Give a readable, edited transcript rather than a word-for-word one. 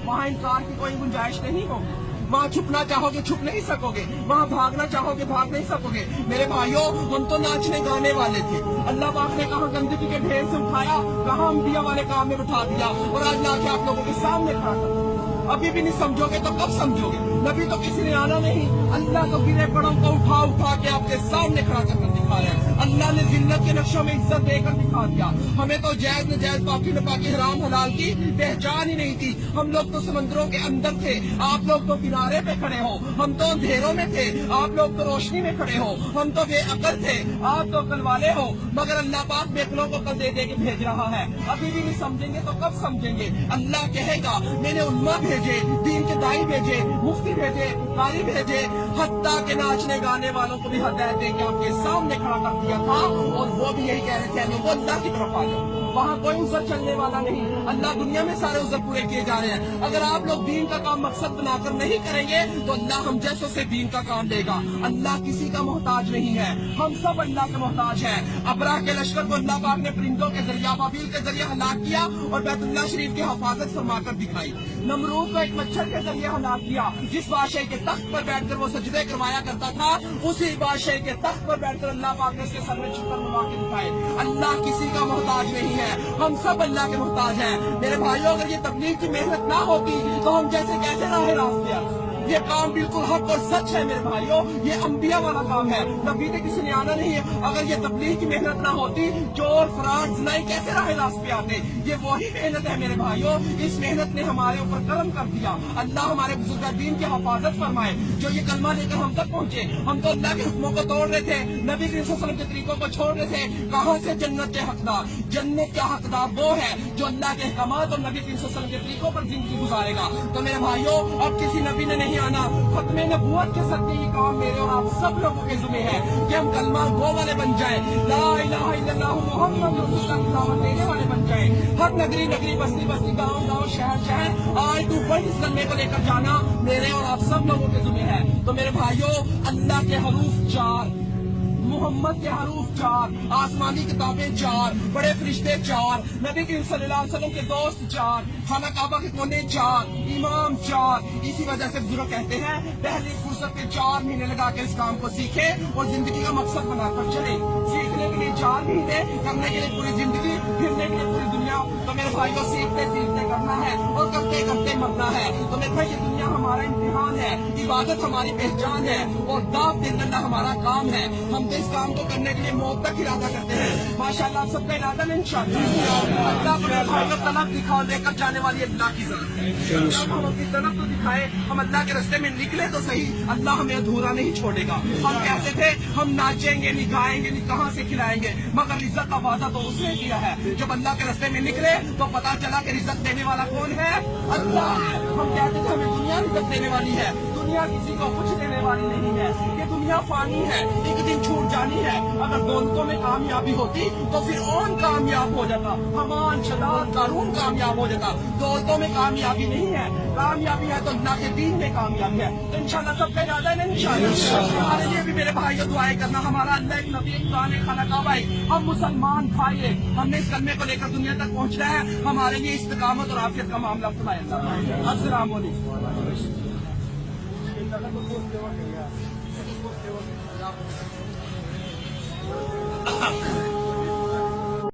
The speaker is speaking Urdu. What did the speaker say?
وہاں انکار کی کوئی گنجائش نہیں ہوگی. وہاں چھپنا چاہوگے چھپ نہیں سکوگے, وہاں بھاگنا چاہوگے بھاگ نہیں سکوگے. میرے بھائیوں, ہم تو ناچنے گانے والے تھے. اللہ پاک نے کہاں گندگی کے ڈھیر سے اٹھایا, کہاں انبیاء والے کام میں بٹھا دیا, اور آج لا کے آپ لوگوں کے سامنے کھڑا کر دیا. ابھی بھی نہیں سمجھو گے تو کب سمجھو گے؟ نبی تو کسی نے آنا نہیں, اللہ تو گرے پڑوں کو اٹھا اٹھا کے آپ کے سامنے کھڑا کر دکھا رہا ہے. اللہ نے ذلت کے نقشوں میں عزت دے کر دکھا دیا. ہمیں تو جائز نجائز پاکی نپاکی حرام حلال کی پہچان ہی نہیں تھی. ہم لوگ تو سمندروں کے اندر تھے, آپ لوگ تو کنارے پہ کھڑے ہو. ہم تو اندھیروں میں تھے, آپ لوگ تو روشنی میں کھڑے ہو. ہم تو بے عقل تھے, آپ تو عقل والے ہو. مگر اللہ پاک بے عقلوں کو عقل دے دے کے بھیج رہا ہے. ابھی بھی نہیں سمجھیں گے تو کب سمجھیں گے؟ اللہ کہے گا میں نے علماء بھیجے, دین کے دائی بھیجے, مفتی بھیجے, قاری بھیجے, حتیٰ کہ ناچنے گانے والوں کو بھی ہدایت دے کے آپ کے سامنے کھڑا کر دیا تھا, اور وہ بھی یہی کہہ رہے تھے وہ اللہ کی طرف آ جاؤ. وہاں کوئی عذر چلنے والا نہیں. اللہ دنیا میں سارے عذر پورے کیے جا رہے ہیں. اگر آپ لوگ دین کا کام مقصد بنا کر نہیں کریں گے تو اللہ ہم جیسوں سے دین کا کام لے گا. اللہ کسی کا محتاج نہیں ہے, ہم سب اللہ کے محتاج ہیں. ابراہ کے لشکر کو اللہ پاک نے پرندوں کے ذریعہ بابیل کے ذریعے ہلاک کیا اور بیت اللہ شریف کی حفاظت فرما کر دکھائی. نمرود کو ایک مچھر کے ذریعے ہلاک کیا. جس بادشاہ کے تخت پر بیٹھ کر وہ سجدے کروایا کرتا تھا, اسی بادشاہ کے تخت پر بیٹھ کر اللہ پاک نے اس کے سر میں چھپر نما کے دکھائے. اللہ کسی کا محتاج نہیں ہے, ہم سب اللہ کے محتاج ہیں. میرے بھائیوں, اگر یہ تبلیغ کی محنت نہ ہوتی تو ہم جیسے کیسے راہ راستے آتے. یہ کام بالکل حق اور سچ ہے میرے بھائیوں, یہ انبیاء والا کام ہے. نبی نے کسی نے آنا نہیں ہے. اگر یہ تبلیغ کی محنت نہ ہوتی, چور فراڈ زنائی کیسے راہ راست پہ آتے؟ یہ وہی محنت ہے میرے بھائیوں. اس محنت نے ہمارے اوپر کرم کر دیا. اللہ ہمارے بزرگ دین کی حفاظت فرمائے جو یہ کلمہ لے کر ہم تک پہنچے. ہم تو اللہ کے حکموں کو توڑ رہے تھے, نبی صلی اللہ علیہ وسلم کے طریقوں کو چھوڑ رہے تھے. کہاں سے جنت کے حقدار؟ جنت کا حقدار وہ ہے جو اللہ کے احکامات اور نبی صلی اللہ علیہ وسلم کے طریقوں پر زندگی گزارے گا. تو میرے بھائیوں, اب کسی نبی نے نہیں آنا. ختم نبوت کے صدقے یہ کام میرے اور آپ سب لوگوں کے ذمہ ہے کہ ہم کلمہ گو والے بن جائیں, لا الہ الا اللہ محمد رسول اللہ کی دعوت دینے والے بن جائیں. ہر نگری نگری, بستی بستی, گاؤں گاؤں, شہر شہر, آج تو بڑی اس کلمے کو لے کر جانا میرے اور آپ سب لوگوں کے ذمہ ہے. تو میرے بھائیوں, اللہ کے حروف 4, محمد کے حروف 4, آسمانی کتابیں 4, بڑے فرشتے 4, نبی کریم صلی اللہ علیہ وسلم کے دوست 4, خانہ کعبہ کے کونے 4, امام 4. اسی وجہ سے بزرگ کہتے ہیں پہلی فرصت کے 4 مہینے لگا کے اس کام کو سیکھے اور زندگی کا مقصد بنا کر چلے. سیکھنے کے لیے 4 مہینے, کرنے کے لیے پوری زندگی, پھرنے کے لیے پوری دنیا. تو میرے بھائی کو سیکھتے سیکھتے کرنا ہے اور کرتے کرتے مرنا ہے. تو میرے بھائی یہ دنیا ہمارا امتحان ہے, عبادت ہماری پہچان ہے, اور دعوت دینا ہمارا کام ہے. ہم اس کام کو کرنے کے لیے موت تک ارادہ کرتے ہیں. ماشاءاللہ آپ سب کا ارادہ نہیں انشاءاللہ. اللہ کو طلب دکھاؤ لے کر جانے والی اللہ کی ذات ہے. ہم اپنی طلب تو دکھائے, ہم اللہ کے راستے میں نکلے تو صحیح, اللہ ہمیں ادھورا نہیں چھوڑے گا. ہم کہتے تھے ہم ناچیں گے نہیں, گائیں گے نہیں, کہاں سے کھلائیں گے, مگر رزق کا وعدہ تو اس نے کیا ہے. جب اللہ کے راستے میں نکلے تو پتا چلا کہ رزق دینے والا کون ہے؟ اللہ ہے. ہم کہتے تھے ہمیں دنیا رزق دینے والی ہے, دنیا کسی کو کچھ دینے والی نہیں ہے. یہ دنیا فانی ہے, ایک دن چھوٹ جانی ہے. اگر دولتوں میں کامیابی ہوتی تو پھر اون کامیاب ہو جاتا, حمان شداد قارون کامیاب ہو جاتا. دولتوں میں کامیابی نہیں ہے, کامیابی ہے تو اللہ کے دین میں کامیابی ہے. تو انشاءاللہ سب کا ارادہ ہے انشاءاللہ. ہمارے لیے بھی میرے بھائیوں دعائیں کرنا. ہمارا اللہ ایک نبی, ایک قرآن, ایک خانہ کعبہ ہے. ہم مسلمان بھائی ہیں, ہم نے اس کلمے کو لے کر دنیا تک پہنچنا ہے. ہمارے لیے استقامت اور عافیت کا معاملہ فرمائے. السلام علیکم.